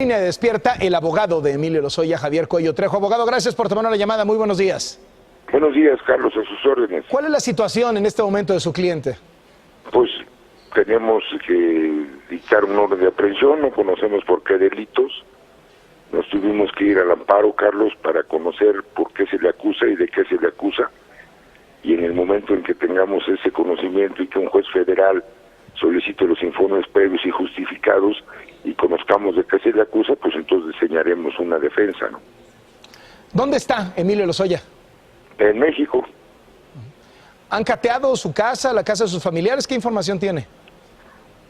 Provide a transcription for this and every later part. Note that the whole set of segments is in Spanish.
línea de Despierta el abogado de Emilio Lozoya, Javier Cuello Trejo. Abogado, gracias por tomar la llamada. Muy buenos días. Buenos días, Carlos, a sus órdenes. ¿Cuál es la situación en este momento de su cliente? Pues tenemos que dictar un orden de aprehensión, no conocemos por qué delitos. Nos tuvimos que ir al amparo, Carlos, para conocer por qué se le acusa y de qué se le acusa. Y en el momento en que tengamos ese conocimiento y que un juez federal solicite los informes previos y justificados y conozcamos de qué se le acusa, pues entonces diseñaremos una defensa, ¿no? ¿Dónde está Emilio Lozoya? En México. ¿Han cateado su casa, la casa de sus familiares? ¿Qué información tiene?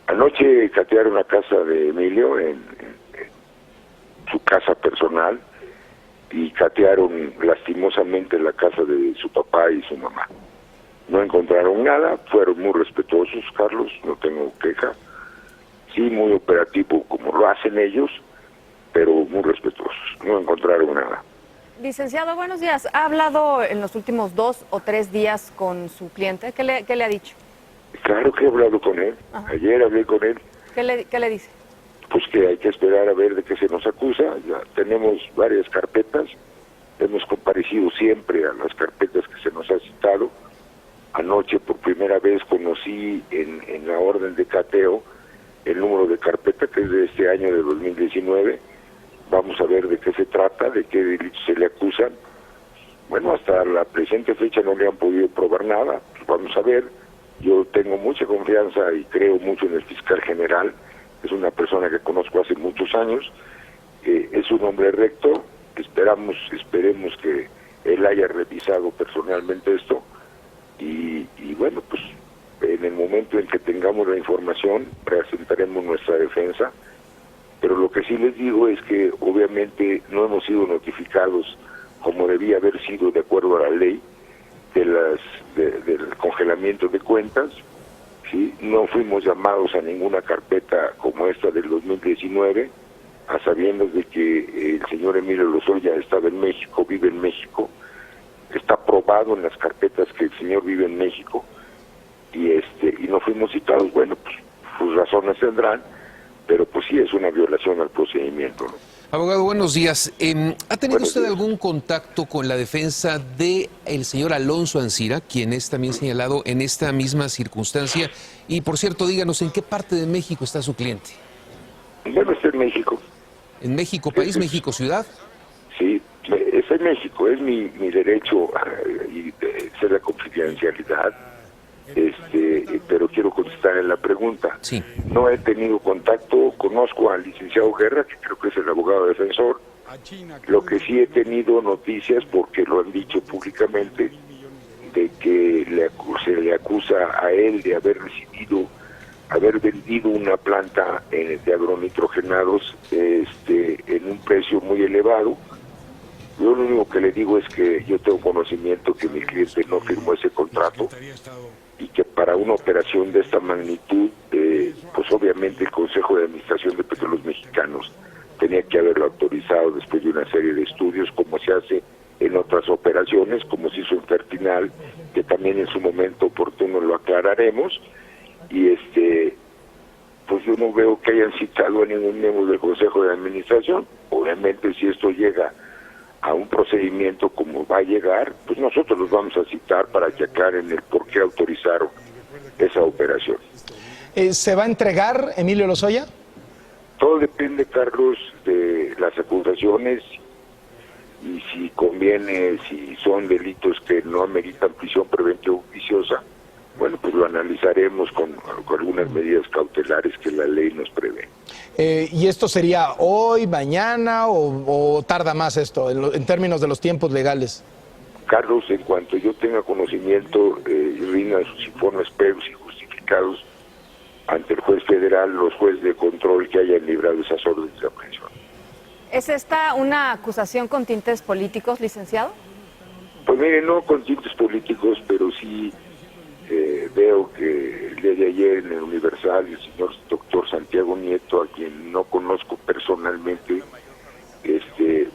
Anoche catearon la casa de Emilio en su casa personal y catearon lastimosamente la casa de su papá y su mamá. No encontraron nada, fueron muy respetuosos, Carlos, no tengo queja. Sí, muy operativo como lo hacen ellos, pero muy respetuosos, no encontraron nada. Licenciado, buenos días. ¿Ha hablado en los últimos 2 o 3 días con su cliente? ¿Qué le ha dicho? Claro que he hablado con él. Ajá. Ayer hablé con él. ¿Qué le dice? Pues que hay que esperar a ver de qué se nos acusa. Ya tenemos varias carpetas, hemos comparecido siempre a las carpetas que se nos ha citado. Anoche por primera vez conocí en la orden de cateo el número de carpeta, que es de este año de 2019. Vamos a ver de qué se trata, de qué delitos se le acusan. Bueno, hasta la presente fecha no le han podido probar nada. Pues vamos a ver. Yo tengo mucha confianza y creo mucho en el fiscal general. Es una persona que conozco hace muchos años. Es un hombre recto. Esperemos que él haya revisado personalmente esto. Y bueno, pues en el momento en que tengamos la información, presentaremos nuestra defensa. Pero lo que sí les digo es que obviamente no hemos sido notificados como debía haber sido de acuerdo a la ley del congelamiento de cuentas, ¿sí? No fuimos llamados a ninguna carpeta como esta del 2019, a sabiendas de que el señor Emilio Lozoya estaba en México, vive en México, está probado en las carpetas que el señor vive en México, y no fuimos citados. Bueno, pues sus razones tendrán, pero pues sí es una violación al procedimiento, ¿no? Abogado, buenos días. ¿Ha tenido usted algún contacto con la defensa del señor Alonso Ancira, quien es también señalado en esta misma circunstancia? Y por cierto, díganos, ¿en qué parte de México está su cliente? Bueno, está en México. ¿En México, país, México, ciudad? Sí, está en México, es mi derecho y ser la confidencialidad. Pero quiero contestar en la pregunta. Sí. No he tenido contacto, conozco al licenciado Guerra, que creo que es el abogado defensor. Lo que sí he tenido noticias, porque lo han dicho públicamente, de que se le acusa a él de haber vendido una planta de agronitrogenados en un precio muy elevado. Yo lo único que le digo es que yo tengo conocimiento que mi cliente no firmó ese contrato y que para una operación de esta magnitud, pues obviamente el Consejo de Administración de Petróleos Mexicanos tenía que haberlo autorizado después de una serie de estudios, como se hace en otras operaciones, como se hizo en Fertinal, que también en su momento oportuno lo aclararemos. Y pues yo no veo que hayan citado a ningún miembro del Consejo de Administración. Obviamente si esto llega a un procedimiento como va a llegar, pues nosotros los vamos a citar para que aclaren el por qué autorizaron esa operación. ¿Se va a entregar Emilio Lozoya? Todo depende, Carlos, de las acusaciones y si conviene, si son delitos que no ameritan prisión preventiva oficiosa, bueno, pues lo analizaremos con algunas medidas cautelares que la ley nos prevé. ¿Y esto sería hoy, mañana o tarda más esto en términos de los tiempos legales? Carlos, en cuanto yo tenga conocimiento, rindan sus informes previos y justificados ante el juez federal, los jueces de control que hayan librado esas órdenes de aprehensión. ¿Es esta una acusación con tintes políticos, licenciado? Pues mire, no con tintes políticos, pero sí veo que el día de ayer en el Universal el señor doctor Santiago Nieto, a quien no conozco personalmente,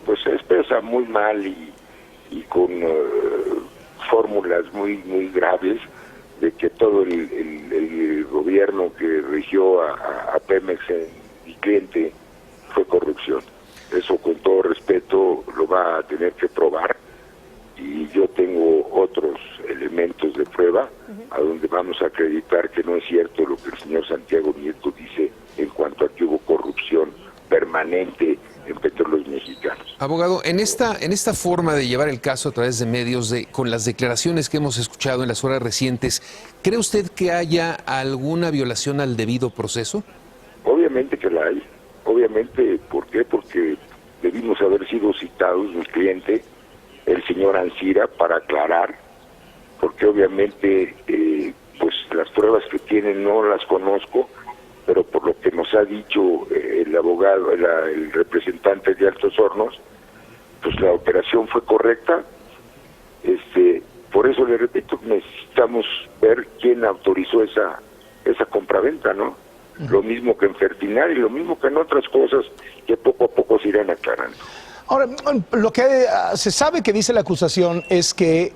pues se expresa muy mal y con fórmulas muy graves de que todo el gobierno que rigió a Pemex, mi cliente, fue corrupción. Eso, con todo respeto, lo va a tener que probar, y yo tengo otros elementos de prueba a donde vamos a acreditar que no es cierto lo que el señor Santiago Nieto dice en cuanto a que hubo corrupción permanente en Petróleos Mexicanos. Abogado, en esta forma de llevar el caso a través de medios, con las declaraciones que hemos escuchado en las horas recientes, ¿cree usted que haya alguna violación al debido proceso? Obviamente que la hay. Obviamente, ¿por qué? Porque debimos haber sido citados, mi cliente, el señor Ancira, para aclarar, porque obviamente pues las pruebas que tienen no las conozco, pero por lo que nos ha dicho el abogado, el representante de Altos Hornos, pues la operación fue correcta. Por eso le repito, necesitamos ver quién autorizó esa compraventa, ¿no? Lo mismo que en Fertinar y lo mismo que en otras cosas que poco a poco se irán aclarando. Ahora, lo que se sabe que dice la acusación es que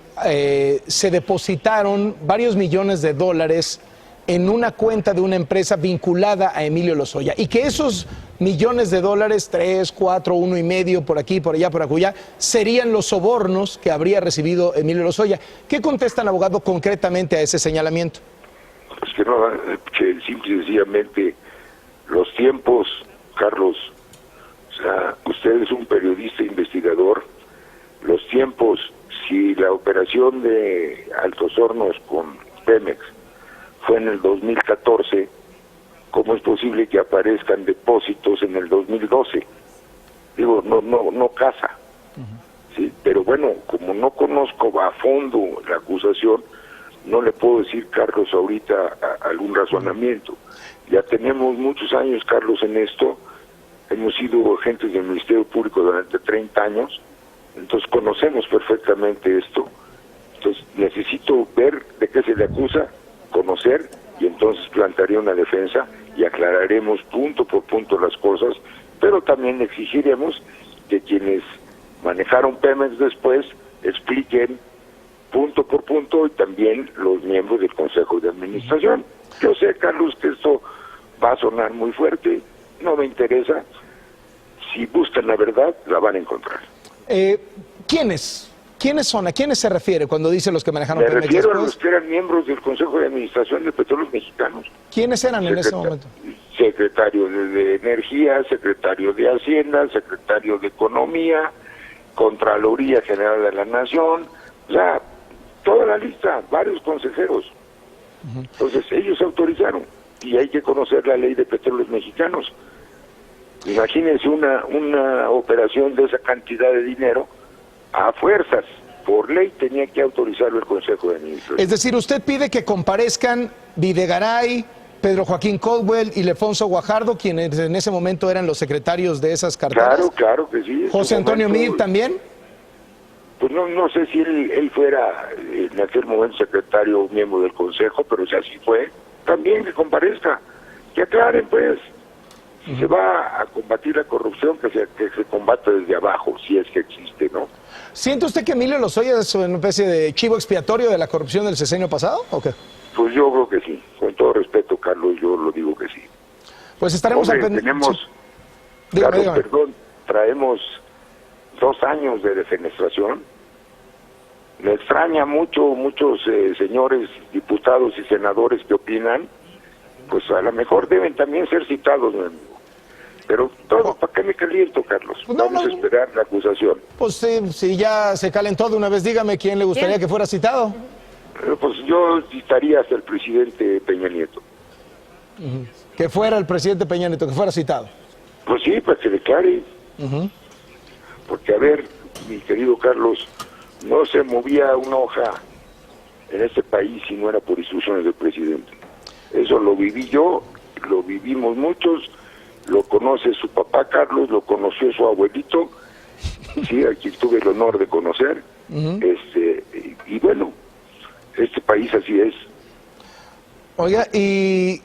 se depositaron varios millones de dólares en una cuenta de una empresa vinculada a Emilio Lozoya, y que esos millones de dólares, 3, 4, 1,5, por aquí, por allá, por acullá, serían los sobornos que habría recibido Emilio Lozoya. ¿Qué contestan, abogado, concretamente a ese señalamiento? Pues que no, que simple y sencillamente los tiempos, Carlos, o sea, usted es un periodista investigador, los tiempos, si la operación de Altos Hornos con Pemex fue en el 2014, ¿cómo es posible que aparezcan depósitos en el 2012? Digo, no casa. ¿Sí? Pero bueno, como no conozco a fondo la acusación, no le puedo decir, Carlos, ahorita algún razonamiento. Ya tenemos muchos años, Carlos, en esto. Hemos sido agentes del Ministerio Público durante 30 años, entonces conocemos perfectamente esto. Entonces necesito ver de qué se le acusa, conocer, y entonces plantearé una defensa y aclararemos punto por punto las cosas, pero también exigiremos que quienes manejaron Pemex después expliquen punto por punto, y también los miembros del Consejo de Administración. Yo sé, Carlos, que esto va a sonar muy fuerte, no me interesa. Si buscan la verdad, la van a encontrar. ¿Quiénes? ¿Quiénes son? ¿A quiénes se refiere cuando dice los que manejaron Me Pemex refiero después? a los que eran miembros del Consejo de Administración de Petróleos Mexicanos. ¿Quiénes eran en ese momento? Secretario de Energía, secretario de Hacienda, secretario de Economía, Contraloría General de la Nación, o sea, toda la lista, varios consejeros. Entonces ellos autorizaron, y hay que conocer la ley de Petróleos Mexicanos. Imagínense una operación de esa cantidad de dinero, a fuerzas, por ley tenía que autorizarlo el Consejo de Administración. Es decir, usted pide que comparezcan Videgaray, Pedro Joaquín Caldwell y Lefonso Guajardo, quienes en ese momento eran los secretarios de esas carteras. Claro que sí. José Antonio Meade también. Pues no sé si él fuera en aquel momento secretario o miembro del Consejo, pero si así fue, también que comparezca, que aclaren, pues. Si se va a combatir la corrupción, que se combata desde abajo, si es que existe, ¿no? ¿Siente usted que Emilio Lozoya es una especie de chivo expiatorio de la corrupción del sexenio pasado o qué? Pues yo creo que sí. Con todo respeto, Carlos, yo lo digo que sí. Pues estaremos al pendiente. Tenemos, sí. Carlos, dígame. perdón, traemos 2 años de defenestración. Me extraña muchos señores diputados y senadores que opinan, pues a lo mejor deben también ser citados, mi amigo. Pero todo, ¿para qué me caliento, Carlos? Vamos a esperar la acusación. Pues si ya se calentó de una vez, dígame quién le gustaría que fuera citado. Pues yo citaría hasta el presidente Peña Nieto. Que fuera el presidente Peña Nieto, que fuera citado. Pues sí, para que declare. Porque, a ver, mi querido Carlos, no se movía una hoja en este país si no era por instrucciones del presidente. Eso lo viví yo, lo vivimos muchos, lo conoce su papá Carlos, lo conoció su abuelito, sí, a quien tuve el honor de conocer, y bueno, este país así es. Oiga, y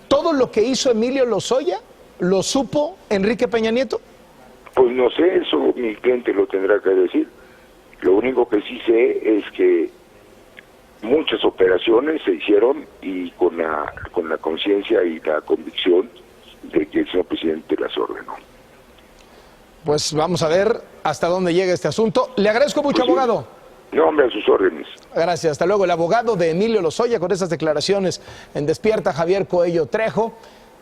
todo lo que hizo Emilio Lozoya, ¿lo supo Enrique Peña Nieto? Pues no sé, eso mi cliente lo tendrá que decir. Lo único que sí sé es que muchas operaciones se hicieron y con la conciencia y la convicción de que el señor presidente las ordenó. Pues vamos a ver hasta dónde llega este asunto. Le agradezco mucho, Pues sí. abogado. No, hombre, a sus órdenes. Gracias, hasta luego. El abogado de Emilio Lozoya con esas declaraciones en Despierta, Javier Coello Trejo.